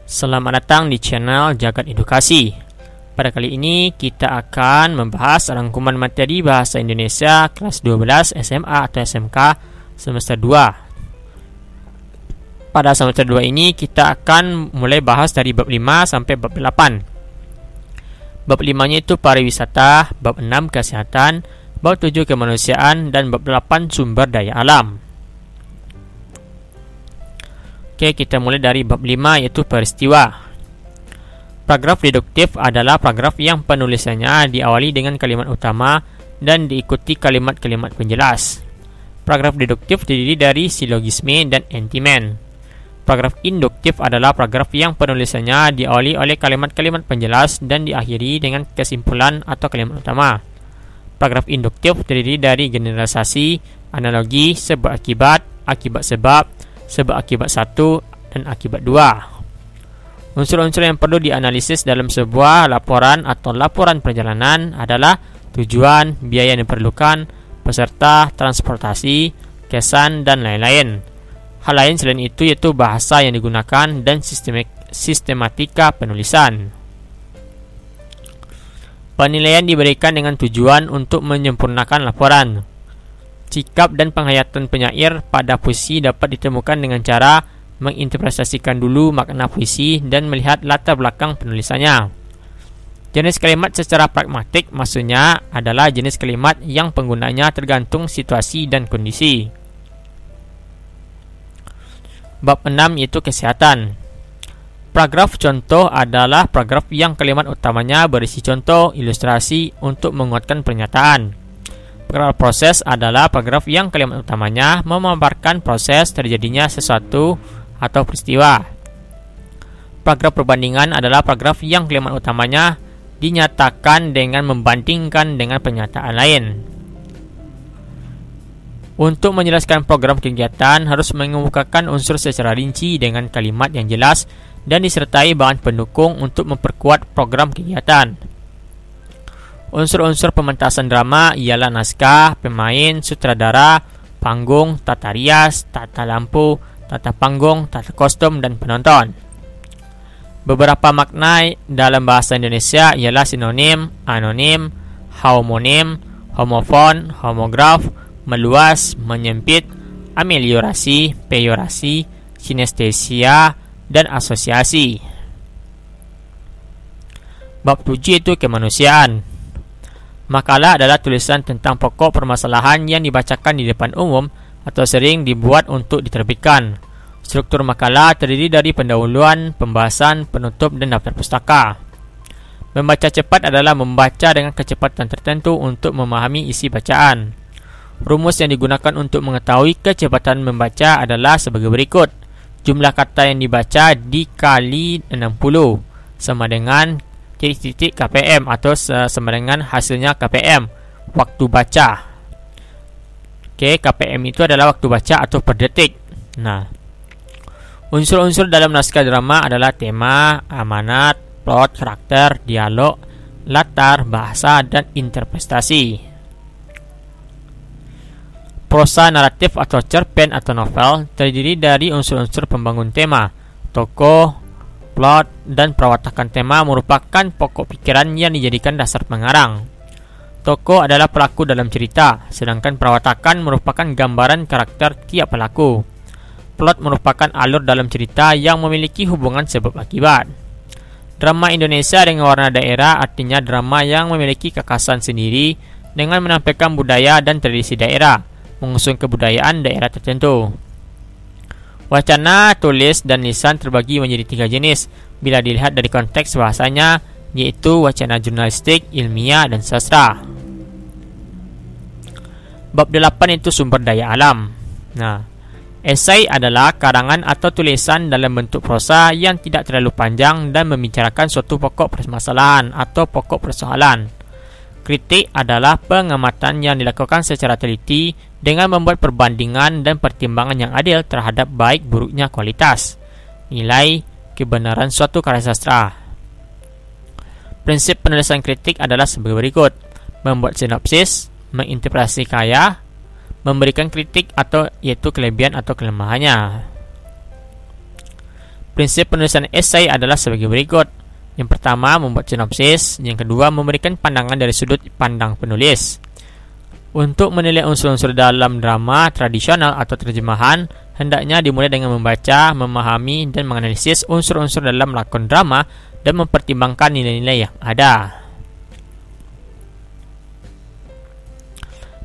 Selamat datang di channel Jagat Edukasi. Pada kali ini kita akan membahas rangkuman materi Bahasa Indonesia kelas 12 SMA atau SMK semester 2. Pada semester 2 ini kita akan mulai bahas dari bab 5 sampai bab 8. Bab 5-nya itu pariwisata, bab 6 kesehatan, bab 7 kemanusiaan, dan bab 8 sumber daya alam. Oke, kita mulai dari bab 5 yaitu peristiwa. Paragraf deduktif adalah paragraf yang penulisannya diawali dengan kalimat utama dan diikuti kalimat-kalimat penjelas. Paragraf deduktif terdiri dari silogisme dan entimen. Paragraf induktif adalah paragraf yang penulisannya diawali oleh kalimat-kalimat penjelas dan diakhiri dengan kesimpulan atau kalimat utama. Paragraf induktif terdiri dari generalisasi, analogi, sebab akibat, akibat sebab akibat 1 dan akibat 2. Unsur-unsur yang perlu dianalisis dalam sebuah laporan atau laporan perjalanan adalah tujuan, biaya yang diperlukan, peserta, transportasi, kesan, dan lain-lain. Hal lain selain itu yaitu bahasa yang digunakan dan sistematika penulisan. Penilaian diberikan dengan tujuan untuk menyempurnakan laporan. Sikap dan penghayatan penyair pada puisi dapat ditemukan dengan cara menginterpretasikan dulu makna puisi dan melihat latar belakang penulisannya. Jenis kalimat secara pragmatik maksudnya adalah jenis kalimat yang penggunanya tergantung situasi dan kondisi. Bab 6 yaitu kesehatan. Paragraf contoh adalah paragraf yang kalimat utamanya berisi contoh ilustrasi untuk menguatkan pernyataan. Paragraf proses adalah paragraf yang kalimat utamanya memaparkan proses terjadinya sesuatu atau peristiwa. Paragraf perbandingan adalah paragraf yang kalimat utamanya dinyatakan dengan membandingkan dengan pernyataan lain. Untuk menjelaskan program kegiatan harus mengemukakan unsur secara rinci dengan kalimat yang jelas dan disertai bahan pendukung untuk memperkuat program kegiatan. Unsur-unsur pementasan drama ialah naskah, pemain, sutradara, panggung, tata rias, tata lampu, tata panggung, tata kostum, dan penonton. Beberapa makna dalam bahasa Indonesia ialah sinonim, anonim, homonim, homofon, homograf, meluas, menyempit, ameliorasi, peyorasi, sinestesia, dan asosiasi. Bab 7 itu kemanusiaan. Makalah adalah tulisan tentang pokok permasalahan yang dibacakan di depan umum atau sering dibuat untuk diterbitkan. Struktur makalah terdiri dari pendahuluan, pembahasan, penutup, dan daftar pustaka. Membaca cepat adalah membaca dengan kecepatan tertentu untuk memahami isi bacaan. Rumus yang digunakan untuk mengetahui kecepatan membaca adalah sebagai berikut. Jumlah kata yang dibaca dikali 60 sama dengan titik KPM atau sama dengan hasilnya KPM, waktu baca. Oke, KPM itu adalah waktu baca atau per detik. Nah, unsur-unsur dalam naskah drama adalah tema, amanat, plot, karakter, dialog, latar, bahasa, dan interpretasi. Prosa naratif atau cerpen atau novel terdiri dari unsur-unsur pembangun tema, tokoh, plot, dan perawatakan tema merupakan pokok pikiran yang dijadikan dasar pengarang. Tokoh adalah pelaku dalam cerita, sedangkan perawatakan merupakan gambaran karakter tiap pelaku. Plot merupakan alur dalam cerita yang memiliki hubungan sebab akibat. Drama Indonesia dengan warna daerah artinya drama yang memiliki kekhasan sendiri dengan menampilkan budaya dan tradisi daerah, mengusung kebudayaan daerah tertentu. Wacana, tulis, dan lisan terbagi menjadi 3 jenis bila dilihat dari konteks bahasanya, yaitu wacana jurnalistik, ilmiah, dan sastra. Bab 8 itu sumber daya alam. Nah, esai adalah karangan atau tulisan dalam bentuk prosa yang tidak terlalu panjang dan membicarakan suatu pokok permasalahan atau pokok persoalan. Kritik adalah pengamatan yang dilakukan secara teliti dengan membuat perbandingan dan pertimbangan yang adil terhadap baik buruknya kualitas, nilai, kebenaran suatu karya sastra. Prinsip penulisan kritik adalah sebagai berikut: membuat sinopsis, menginterpretasi karya, memberikan kritik atau yaitu kelebihan atau kelemahannya. Prinsip penulisan esai adalah sebagai berikut. Yang pertama, membuat sinopsis. Yang kedua, memberikan pandangan dari sudut pandang penulis. Untuk menilai unsur-unsur dalam drama tradisional atau terjemahan, hendaknya dimulai dengan membaca, memahami, dan menganalisis unsur-unsur dalam lakon drama dan mempertimbangkan nilai-nilai yang ada.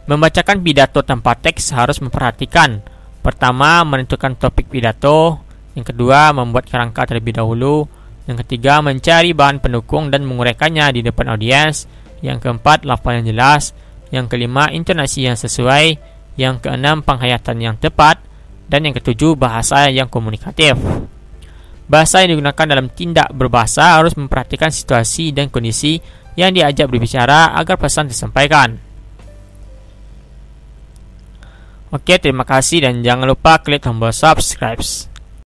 Membacakan pidato tanpa teks harus memperhatikan. Pertama, menentukan topik pidato. Yang kedua, membuat kerangka terlebih dahulu. Yang ketiga, mencari bahan pendukung dan menguraikannya di depan audiens. Yang keempat, lafaz yang jelas. Yang kelima, intonasi yang sesuai. Yang keenam, penghayatan yang tepat. Dan yang ketujuh, bahasa yang komunikatif. Bahasa yang digunakan dalam tindak berbahasa harus memperhatikan situasi dan kondisi yang diajak berbicara agar pesan disampaikan. Oke, terima kasih dan jangan lupa klik tombol subscribe.